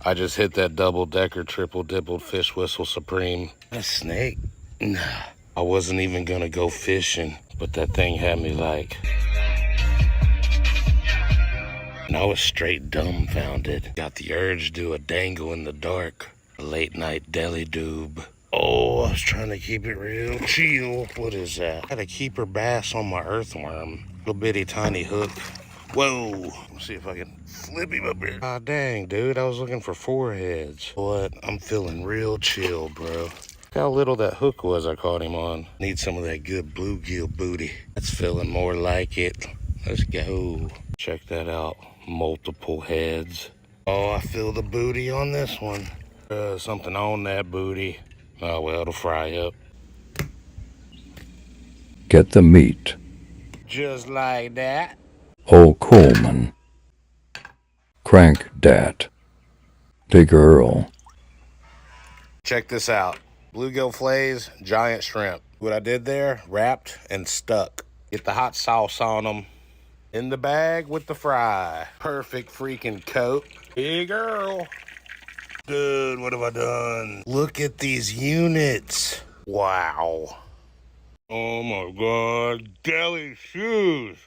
I just hit that double-decker, triple-dippled fish whistle supreme. A snake? Nah. I wasn't even gonna go fishing, but that thing had me like... And I was straight dumbfounded. Got the urge to do a dangle in the dark. A late-night deli doob. Oh, I was trying to keep it real chill. What is that? Got a keeper bass on my earthworm. Little bitty tiny hook. Whoa. Let's see if I can flip him up here. Ah, dang, dude. I was looking for 4 heads. What? I'm feeling real chill, bro. Look how little that hook was I caught him on. Need some of that good bluegill booty. That's feeling more like it. Let's go. Check that out. Multiple heads. Oh, I feel the booty on this one. Something on that booty. Oh, well, it'll fry up. Get the meat. Just like that. Old Coleman. Crank dat. The girl. Check this out. Bluegill fillets, giant shrimp. What I did there, wrapped and stuck. Get the hot sauce on them. In the bag with the fry. Perfect freaking coat. Hey, girl. Dude, what have I done? Look at these units. Wow. Oh my God, deli shoes.